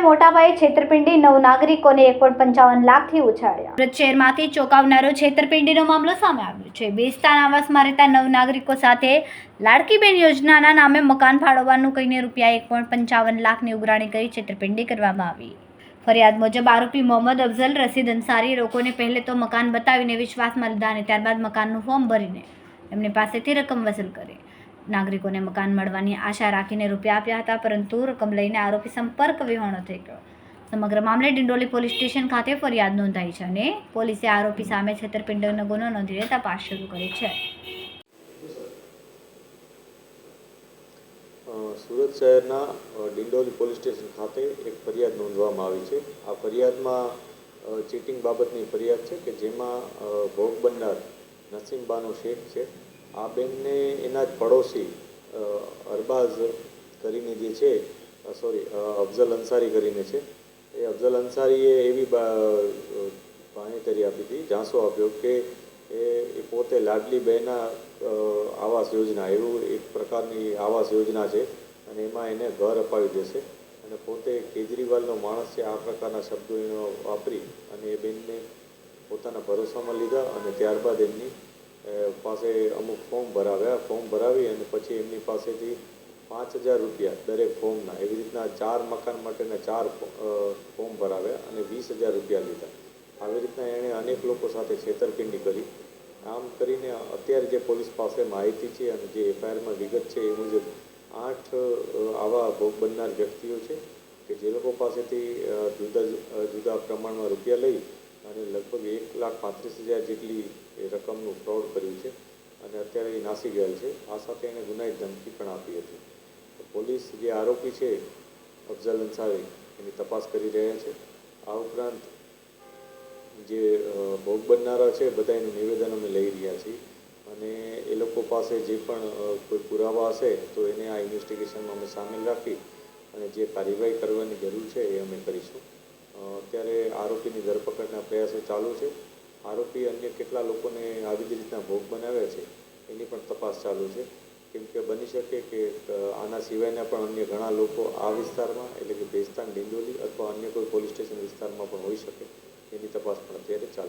મોટા પાયે છેતરપિંડી, 9 નાગરિકોને 1.55 લાખથી ઉછાળ્યા। સુરત શહેરમાંથી ચોંકાવનારો છેતરપિંડીનો મામલો સામે આવ્યો છે। બેસ્તાન આવાસમાં રહેતા 9 નાગરિકો સાથે લાડકી બહેન યોજનાના નામે મકાન ફાળવવાનું કહીને રૂપિયા 1.55 લાખની ઉઘરાણી કરી છેતરપિંડી કરવામાં આવી। ફરિયાદ મુજબ આરોપી મોહમ્મદ અફઝલ રશીદ અંસારી લોકોને પહેલે તો મકાન બતાવીને વિશ્વાસમાં લીધા અને ત્યારબાદ મકાનનું ફોર્મ ભરીને એમની પાસેથી રકમ વસૂલ કરી। નાગરિકોને મકાન મળવાની આશા રાખીને રૂપિયા આપ્યા હતા, પરંતુ રકમ લઈને આરોપી સંપર્ક વિહોણો થઈ ગયો। સમગ્ર મામલે ડિંડોલી પોલીસ સ્ટેશન ખાતે ફરિયાદ નોંધાઈ છે અને પોલીસે આરોપી સામે છેતરપિંડીનો ગુનો નોંધીને તપાસ શરૂ કરી છે। સુરત શહેરના ડિંડોલી પોલીસ સ્ટેશન ખાતે એક ફરિયાદ નોંધવામાં આવી છે। આ ફરિયાદમાં ચીટિંગ બાબતની ફરિયાદ છે કે જેમાં ભોગ બનનાર નસીમબાનો શેખ છે। આ બેનને એના જ પડોશી અરબાઝ કરીને જે છે અફઝલ અંસારી કરીને છે, એ અફઝલ અંસારીએ એવી બાંહેધરી આપી હતી, ઝાંસો આપ્યો કે એ પોતે લાડલી બહેના આવાસ યોજના એવું એક પ્રકારની આવાસ યોજના છે અને એમાં એને ઘર અપાવી દેશે અને પોતે કેજરીવાલનો માણસ છે આ પ્રકારના શબ્દો એનો વાપરી અને એ બેનને પોતાના ભરોસામાં લીધા અને ત્યારબાદ એમની પાસે અમુક ફોર્મ ભરાવ્યા। ફોર્મ ભરાવી અને પછી એમની પાસેથી 5,000 રૂપિયા દરેક ફોર્મના, એવી રીતના 4 મકાન માટેના 4 ફોર્મ ભરાવ્યા અને 20,000 રૂપિયા લીધા। આવી રીતના એણે અનેક લોકો સાથે છેતરપિંડી કરી। આમ કરીને અત્યારે જે પોલીસ પાસે માહિતી છે અને જે એફઆઈઆરમાં વિગત છે એ મુજબ 8 આવા ભોગ બનનાર વ્યક્તિઓ છે કે જે લોકો પાસેથી જુદા પ્રમાણમાં રૂપિયા લઈ અને લગભગ 1,35,000 જેટલી એ રકમનું ફ્રોડ કર્યું છે અને અત્યારે એ નાસી ગયેલ છે। આ સાથે એણે ગુનાહિત ધમકી પણ આપી હતી। પોલીસ જે આરોપી છે અફઝલ અંસારી એની તપાસ કરી રહ્યા છે। આ ઉપરાંત જે ભોગ બનનારા છે બધા એનું નિવેદન અમે લઈ રહ્યા છીએ અને એ લોકો પાસે જે પણ કોઈ પુરાવા હશે તો એને આ ઇન્વેસ્ટિગેશનમાં અમે સામેલ રાખી અને જે કાર્યવાહી કરવાની જરૂર છે એ અમે કરીશું। અત્યારે આરોપીની ધરપકડના પ્રયાસો ચાલુ છે। આરોપી અન્ય કેટલા લોકોને આવી જ રીતના ભોગ બનાવ્યા છે એની પણ તપાસ ચાલુ છે, કેમ કે બની શકે કે આના સિવાયના પણ અન્ય ઘણા લોકો આ વિસ્તારમાં એટલે કે બેસ્તાન, ડિંડોલી અથવા અન્ય કોઈ પોલીસ સ્ટેશન વિસ્તારમાં પણ હોઈ શકે, એની તપાસ પણ અત્યારે ચાલુ છે।